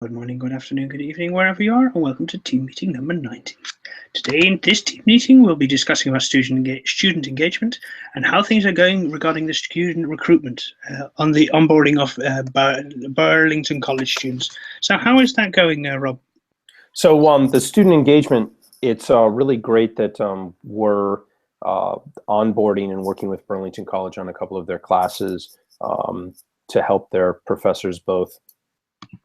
Good morning, good afternoon, good evening, wherever you are, and welcome to team meeting number 90. Today in this team meeting, we'll be discussing about student engagement and how things are going regarding the student recruitment on the onboarding of Burlington College students. So how is that going, Rob? So the student engagement, it's really great that we're onboarding and working with Burlington College on a couple of their classes to help their professors both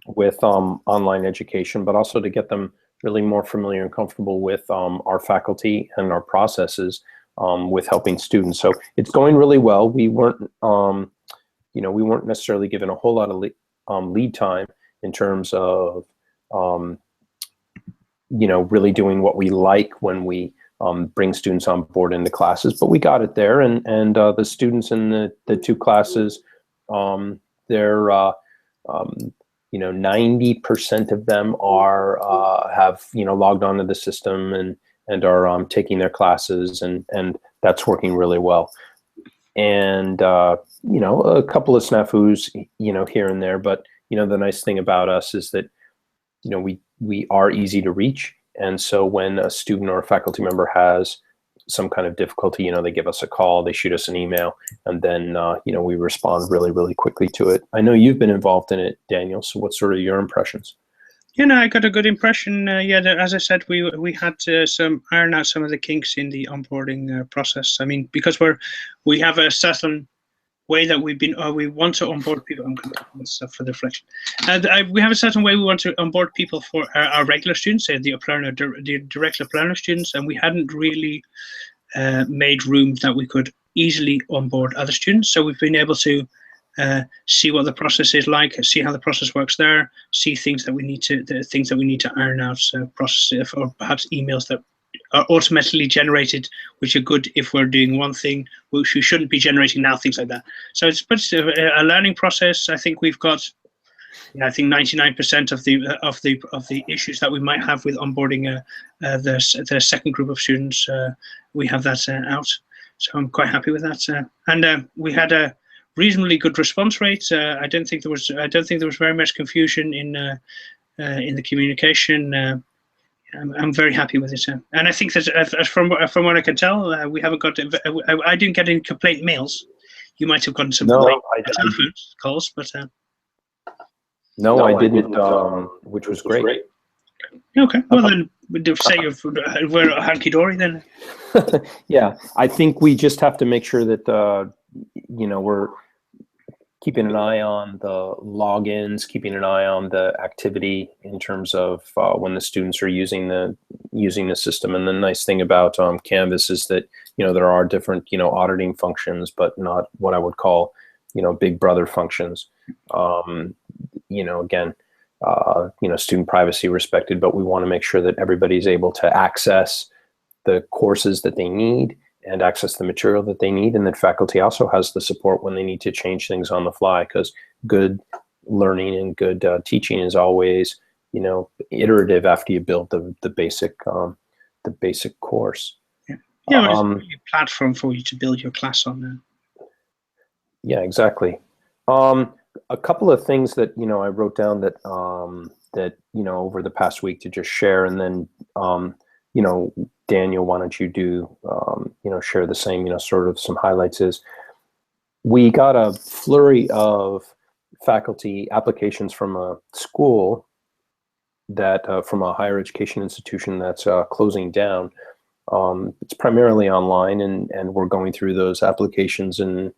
with online education, but also to get them really more familiar and comfortable with our faculty and our processes with helping students. So it's going really well. We weren't, we weren't necessarily given a whole lot of lead time in terms of, really doing what we like when we bring students on board into classes, but we got it there. And the students in the two classes, they're 90% of them are have logged onto the system and are taking their classes, and that's working really well. And a couple of snafus here and there, but the nice thing about us is that we are easy to reach, and so when a student or a faculty member has some kind of difficulty, they give us a call, they shoot us an email, and then we respond really, really quickly to it. I know you've been involved in it, Daniel, so what's sort of your impressions? I got a good impression. As I said, we had some iron out some of the kinks in the onboarding process. I mean, because we have a certain way that we want to onboard people. I'm going to do this for the reflection. We have a certain way we want to onboard people for our regular students, say the Oplerno, the direct Oplerno students, and we hadn't really made room that we could easily onboard other students. So we've been able to see what the process is like, see how the process works there, see things that we need to iron out, process, or perhaps emails that are automatically generated, which are good if we're doing one thing, which we shouldn't be generating now, things like that. So it's a learning process. I think we've got, I think 99% of the issues that we might have with onboarding the second group of students, we have that out. So I'm quite happy with that. And we had a reasonably good response rate. I don't think there was very much confusion in the communication. I'm very happy with it, and I think that from what I can tell, we haven't got. I didn't get any complaint mails. You might have gotten some telephone calls, but no, I didn't, which was great. Okay, well then, we'd say we're hunky dory then. Yeah, I think we just have to make sure that we're keeping an eye on the logins, keeping an eye on the activity in terms of when the students are using the system. And the nice thing about Canvas is that there are different auditing functions, but not what I would call big brother functions. Again, student privacy respected, but we want to make sure that everybody's able to access the courses that they need and access the material that they need, and that faculty also has the support when they need to change things on the fly, because good learning and good teaching is always iterative after you build the basic course. Yeah, it's really a platform for you to build your class on now. Yeah, exactly. A couple of things that I wrote down that over the past week to just share, and then Daniel, why don't you do share the same sort of some highlights. Is we got a flurry of faculty applications from a school that from a higher education institution that's closing down. It's primarily online, and we're going through those applications and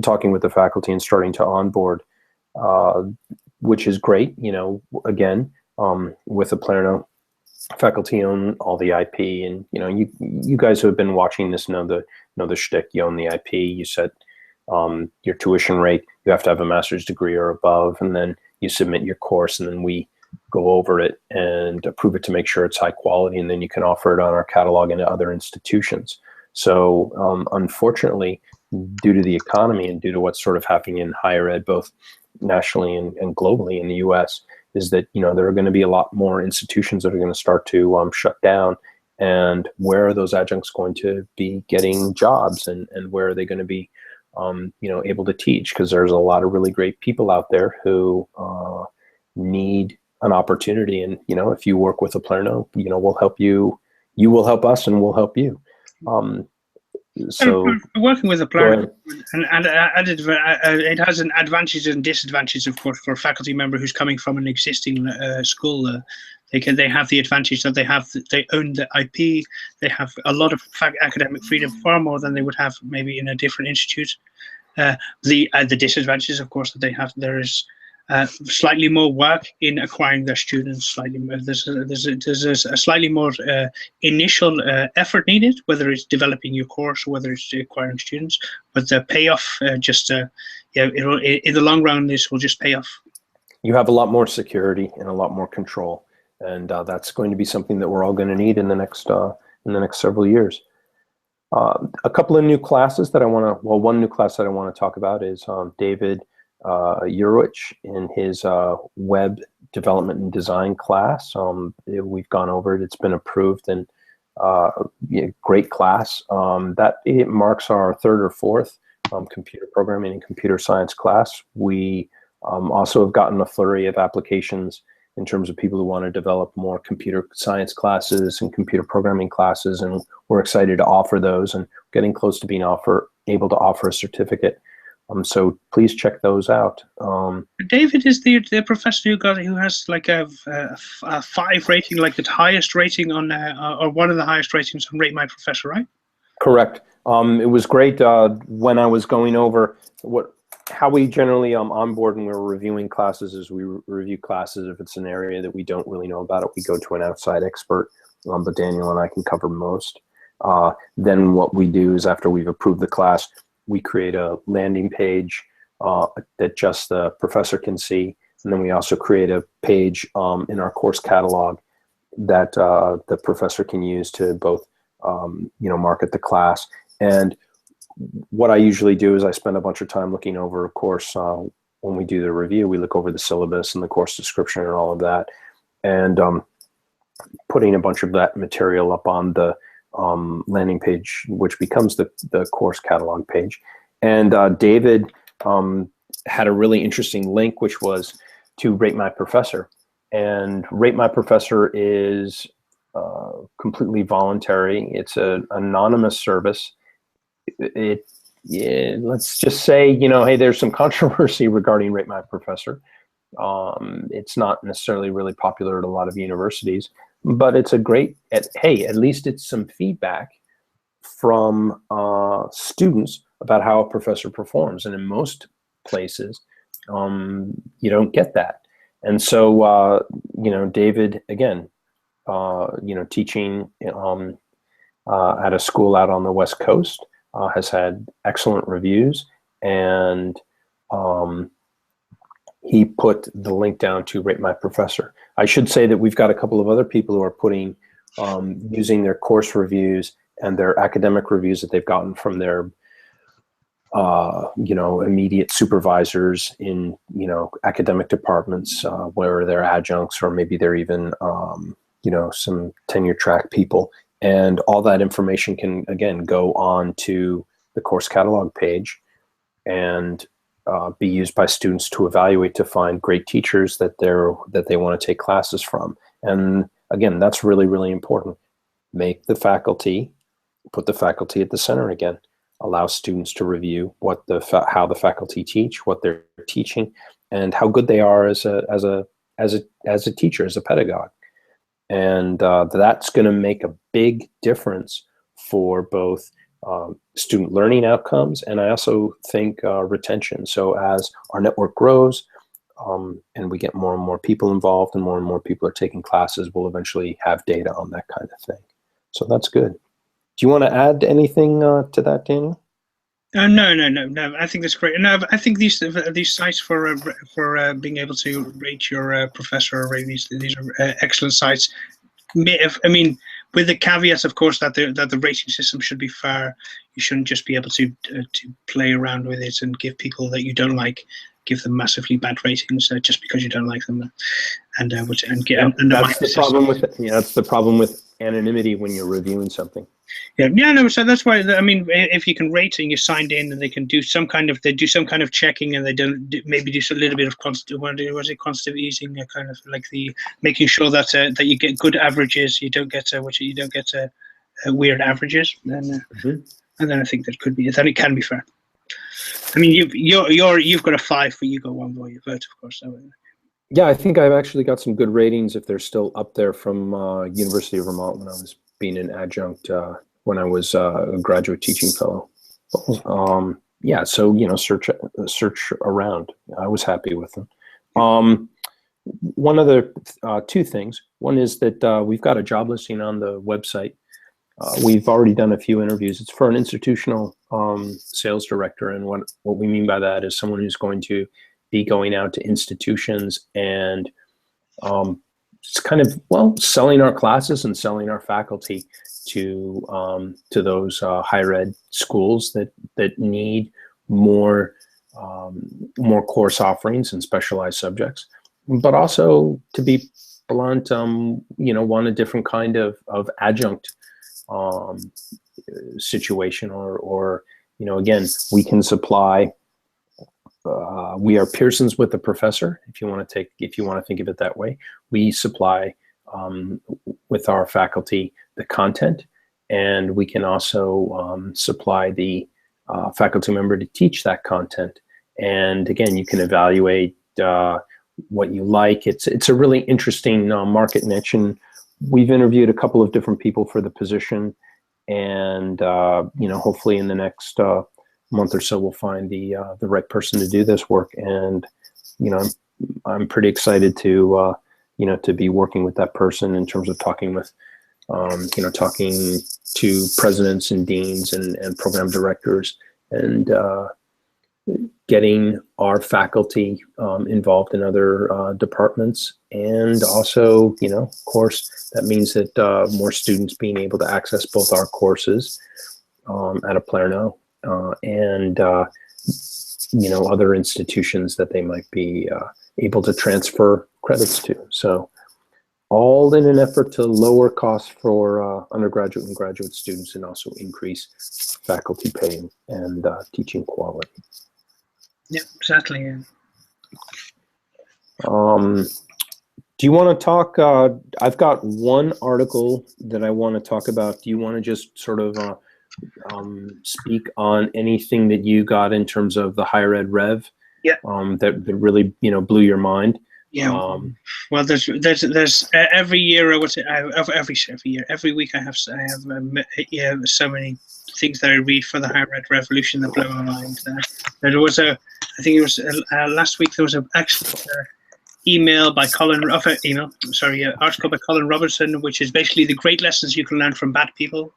talking with the faculty and starting to onboard, which is great. Again, with Oplerno, faculty own all the IP, and you guys who have been watching this know the shtick. You own the IP. You set your tuition rate. You have to have a master's degree or above, and then you submit your course, and then we go over it and approve it to make sure it's high quality, and then you can offer it on our catalog into other institutions. So unfortunately, due to the economy and due to what's sort of happening in higher ed, both nationally and globally in the US, is that there are going to be a lot more institutions that are going to start to shut down. And where are those adjuncts going to be getting jobs, and where are they going to be able to teach? Because there's a lot of really great people out there who need an opportunity. And, if you work with Oplerno, we'll help you, you will help us, and we'll help you. So working with Oplerno, and it has an advantages and disadvantages, of course, for a faculty member who's coming from an existing school. They have the advantage that they own the IP. They have a lot of academic freedom, far more than they would have maybe in a different institute. The disadvantages, of course, that they have, there is slightly more work in acquiring their students. There's a slightly more initial effort needed, whether it's developing your course or whether it's acquiring students. But the payoff, in the long run, this will just pay off. You have a lot more security and a lot more control, and that's going to be something that we're all going to need in the next several years. A couple of new classes that one new class that I want to talk about is David Urwich in his web development and design class. We've gone over it. It's been approved, and great class. That it marks our third or fourth computer programming and computer science class. We also have gotten a flurry of applications in terms of people who want to develop more computer science classes and computer programming classes, and we're excited to offer those and getting close to being able to offer a certificate. So please check those out. David is the professor who has like a 5 rating, like the highest rating on or one of the highest ratings on Rate My Professor, right? Correct. It was great when I was going over how we generally onboard when we're reviewing classes. Is we review classes if it's an area that we don't really know about it, we go to an outside expert. But Daniel and I can cover most. Then what we do is, after we've approved the class, we create a landing page that just the professor can see. And then we also create a page in our course catalog that the professor can use to both market the class. And what I usually do is I spend a bunch of time looking over, of course, when we do the review, we look over the syllabus and the course description and all of that, and putting a bunch of that material up on the landing page, which becomes the course catalog page. And David had a really interesting link, which was to Rate My Professor. And Rate My Professor is completely voluntary. It's an anonymous service. Let's just say, hey, there's some controversy regarding Rate My Professor. It's not necessarily really popular at a lot of universities, but it's a great, hey, at least it's some feedback from students about how a professor performs. And in most places, you don't get that. And so, David, again, teaching at a school out on the West Coast, has had excellent reviews, and he put the link down to Rate My Professor. I should say that we've got a couple of other people who are putting, using their course reviews and their academic reviews that they've gotten from their, immediate supervisors in, academic departments, where they're adjuncts, or maybe they're even, some tenure track people. And all that information can, again, go on to the course catalog page and be used by students to evaluate, to find great teachers that they want to take classes from. And again, that's really, really important. Put the faculty at the center again. Allow students to review how the faculty teach, what they're teaching, and how good they are as a teacher, as a pedagogue. And that's going to make a big difference for both student learning outcomes, and I also think retention. So as our network grows and we get more and more people involved and more people are taking classes, we'll eventually have data on that kind of thing. So that's good. Do you want to add anything to that, Daniel? No. I think that's great. No, I think these sites for being able to rate your professor or rate these are excellent sites. I mean, with the caveats, of course, that the rating system should be fair. You shouldn't just be able to play around with it and give people that you don't like, give them massively bad ratings just because you don't like them, and that's the problem with it. Yeah, that's the problem with anonymity when you're reviewing something. Yeah, no. So that's why I mean, if you can rate and you're signed in, and they can do some kind of checking, and they maybe do a little bit of constant easing, kind of like the making sure that that you get good averages, you don't get weird averages, then and then I think that could be then it can be fair. I mean, you've got a 5 for you go one vote, of course. So, yeah, I think I've actually got some good ratings if they're still up there from University of Vermont when I was being an adjunct when I was a graduate teaching fellow. Yeah, so search around. I was happy with them. One other 2 things. One is that we've got a job listing on the website. We've already done a few interviews. It's for an institutional sales director, and what we mean by that is someone who's going to be going out to institutions and it's kind of selling our classes and selling our faculty to those higher ed schools that need more course offerings and specialized subjects, but also, to be blunt, want a different kind of adjunct situation, or again, we can supply. We are Pearsons with the professor, if you want to think of it that way. We supply with our faculty the content, and we can also supply the faculty member to teach that content. And again, you can evaluate what you like. It's a really interesting market niche, and we've interviewed a couple of different people for the position, and hopefully in the next month or so we'll find the right person to do this work. And I'm pretty excited to to be working with that person in terms of talking with talking to presidents and deans and program directors, and getting our faculty involved in other departments. And also, of course, that means that more students being able to access both our courses at Oplerno and other institutions that they might be able to transfer credits to. So all in an effort to lower costs for undergraduate and graduate students, and also increase faculty pay and teaching quality. Yeah, exactly. Yeah. Do you want to talk? I've got one article that I want to talk about. Do you want to just sort of speak on anything that you got in terms of the higher ed rev? Yeah. That really blew your mind. Yeah. Well, there's every year, every week I have so many things that I read for the higher ed revolution that blow my mind. There was I think it was last week, there was an excellent article by Colin Robertson, which is basically the great lessons you can learn from bad people,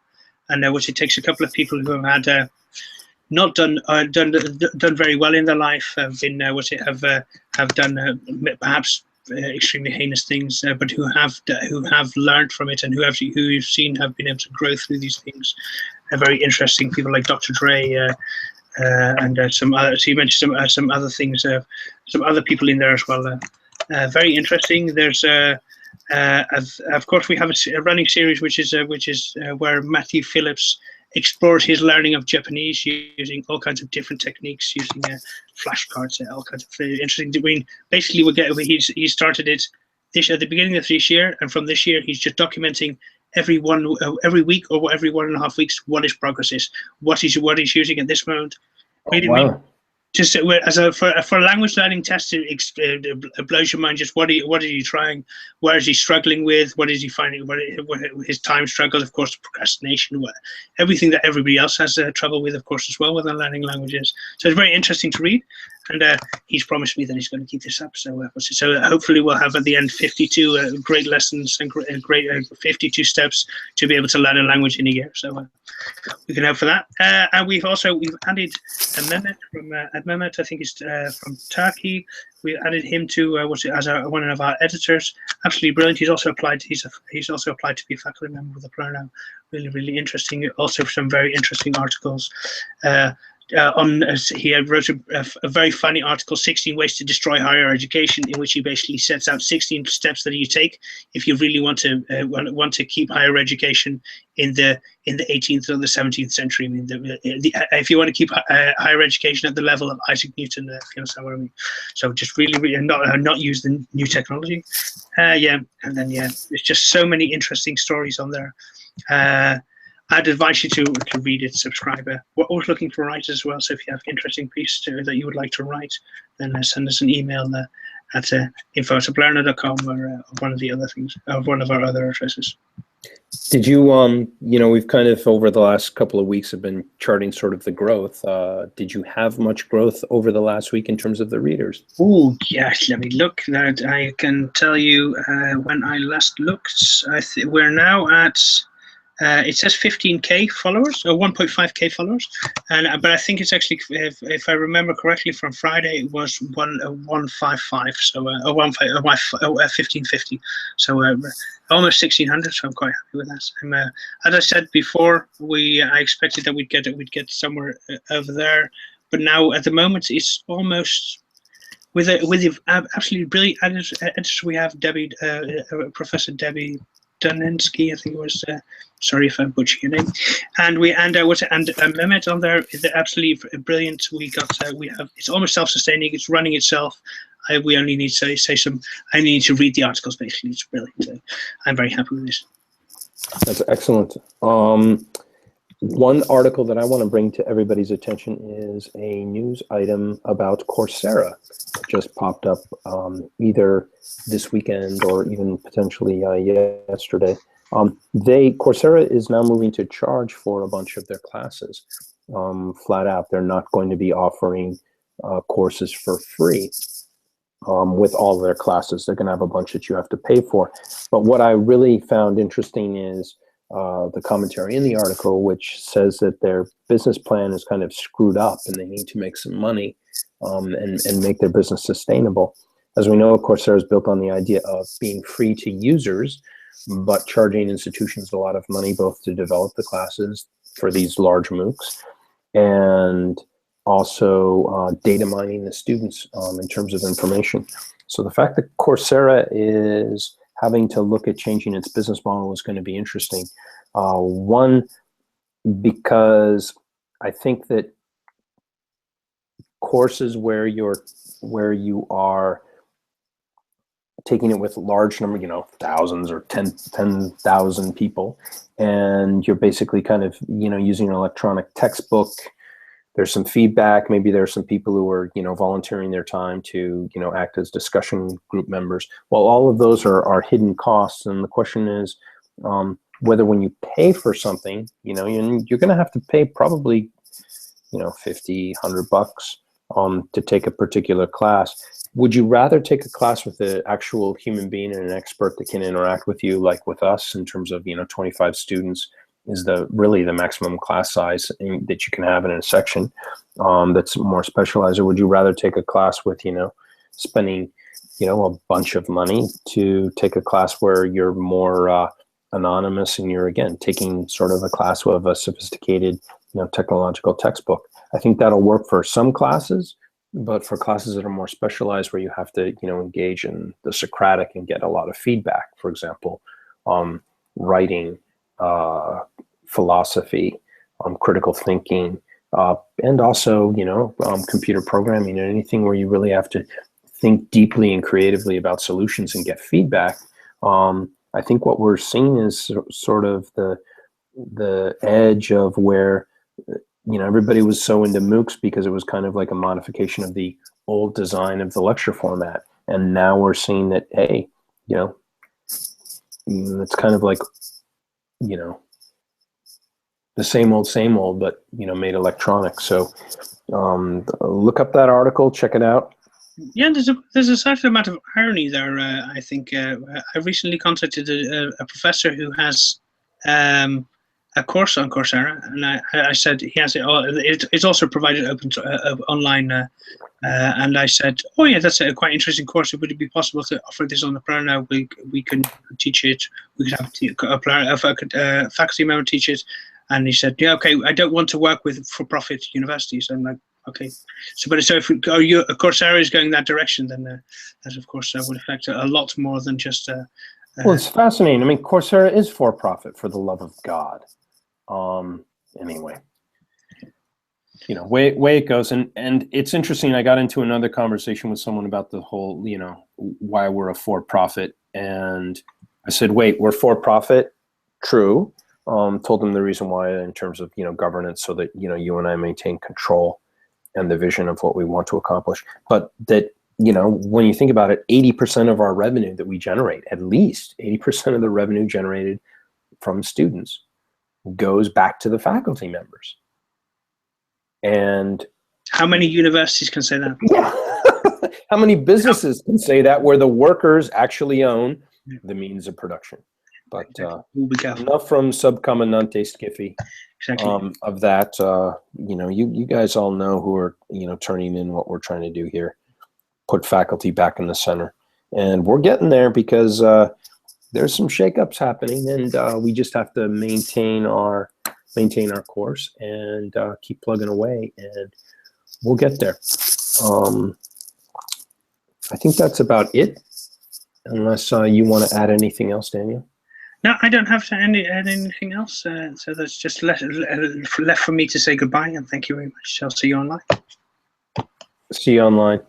and which it takes a couple of people who have had not done very well in their life, have been have done perhaps extremely heinous things, but who have learned from it, and who you've seen have been able to grow through these things. Very interesting people like Dr. Dre, and some other. So you mentioned some other things, some other people in there as well. Very interesting. There's of course we have a running series which is where Matthew Phillips explores his learning of Japanese using all kinds of different techniques, using flashcards, all kinds of interesting. I mean, basically, he started it at the beginning of this year, and from this year he's just documenting every week or every 1.5 weeks what his progress is, what he's using at this moment. Really, wow. Just for a language learning test, it blows your mind. Just what are you trying? Where is he struggling with? What is he finding? What his time struggles? Of course, procrastination. Everything that everybody else has trouble with, of course, as well when they're learning languages. So it's very interesting to read. And he's promised me that he's going to keep this up. So hopefully we'll have at the end 52 great lessons and great 52 steps to be able to learn a language in a year. So we can hope for that. And we've added a Mehmet from Mehmet, I think he's from Turkey. We added him to as one of our editors. Absolutely brilliant. He's also applied. He's also applied to be a faculty member with Oplerno. Really, really interesting. Also some very interesting articles. he had wrote a very funny article, 16 Ways to Destroy Higher Education, in which he basically sets out 16 steps that you take if you really want to keep higher education in the 18th or the 17th century. I mean, if you want to keep higher education at the level of Isaac Newton, if you understand what I mean. So just really not use the new technology. And then there's just so many interesting stories on there. I'd advise you to read it, subscribe. We're always looking for writers as well, so if you have interesting piece that you would like to write, then send us an email at info@oplerno.com or one of the other things, one of our other addresses. Did you, we've kind of over the last couple of weeks have been charting sort of the growth. Did you have much growth over the last week in terms of the readers? Oh, yes, let me look. That I can tell you when I last looked, we're now at it says 15K followers or 1.5K followers, but I think it's actually, if I remember correctly, from Friday it was 155, so 1550, so almost 1600. So I'm quite happy with that. As I said before, I expected that we'd get somewhere over there, but now at the moment it's almost. With the absolutely brilliant editors we have, Professor Debbie Duninsky, I think it was. Sorry if I butchered your name. And Mehmet on there is absolutely brilliant. We have it's almost self-sustaining. It's running itself. We only need to say some. I need to read the articles. Basically, it's brilliant. I'm very happy with this. That's excellent. One article that I want to bring to everybody's attention is a news item about Coursera. It just popped up either this weekend or even potentially yesterday. Coursera is now moving to charge for a bunch of their classes, flat out. They're not going to be offering courses for free with all of their classes. They're going to have a bunch that you have to pay for. But what I really found interesting is the commentary in the article, which says that their business plan is kind of screwed up and they need to make some money and make their business sustainable. As we know, Coursera is built on the idea of being free to users, but charging institutions a lot of money both to develop the classes for these large MOOCs and also data mining the students in terms of information. So the fact that Coursera is having to look at changing its business model is going to be interesting. One, because I think that courses where you are taking it with large number, thousands or 10,000 people, and you're basically kind of, using an electronic textbook. There's some feedback. Maybe there's some people who are, volunteering their time to, act as discussion group members. Well, all of those are hidden costs. And the question is whether when you pay for something, you're going to have to pay probably, $50, $100 to take a particular class. Would you rather take a class with an actual human being and an expert that can interact with you, like with us, in terms of 25 students is really the maximum class size that you can have in a section that's more specialized? Or would you rather take a class with spending a bunch of money to take a class where you're more anonymous and you're again taking sort of a class with a sophisticated technological textbook? I think that'll work for some classes. But for classes that are more specialized, where you have to, engage in the Socratic and get a lot of feedback, for example, writing, philosophy, critical thinking, and also, computer programming, and anything where you really have to think deeply and creatively about solutions and get feedback. I think what we're seeing is sort of the edge of where everybody was so into MOOCs because it was kind of like a modification of the old design of the lecture format. And now we're seeing that, hey, it's kind of like, the same old, but, made electronic. So look up that article, check it out. Yeah, there's a certain amount of irony there. I think I recently contacted a professor who has a course on Coursera, and I said he has it. It's also provided open to, online, and I said, oh yeah, that's a quite interesting course. Would it be possible to offer this on the Oplerno? We can teach it. We could have a faculty member teach it, And he said, yeah, okay, I don't want to work with for-profit universities. I'm like, okay. So if Coursera is going that direction, then that of course would affect a lot more than just. Well, it's fascinating. I mean, Coursera is for-profit, for the love of God. Anyway, you know, way it goes, and it's interesting. I got into another conversation with someone about the whole, you know, why we're a for-profit, and I said, wait, we're for-profit? True. Told them the reason why in terms of, you know, governance, so that, you know, you and I maintain control and the vision of what we want to accomplish. But that, you know, when you think about it, 80% of our revenue that we generate, at least 80% of the revenue generated from students goes back to the faculty members. And how many universities can say that? Yeah. How many businesses can say that, where the workers actually own the means of production? But enough from Sub Commandante Skiffy. Exactly. Of that, you know, you guys all know who are, you know, turning in what we're trying to do here. Put faculty back in the center. And we're getting there, because there's some shakeups happening, and we just have to maintain our course and keep plugging away, and we'll get there. I think that's about it, unless you want to add anything else, Daniel. No, I don't have to add anything else. So that's just left for me to say goodbye, and thank you very much. I'll see you online. See you online.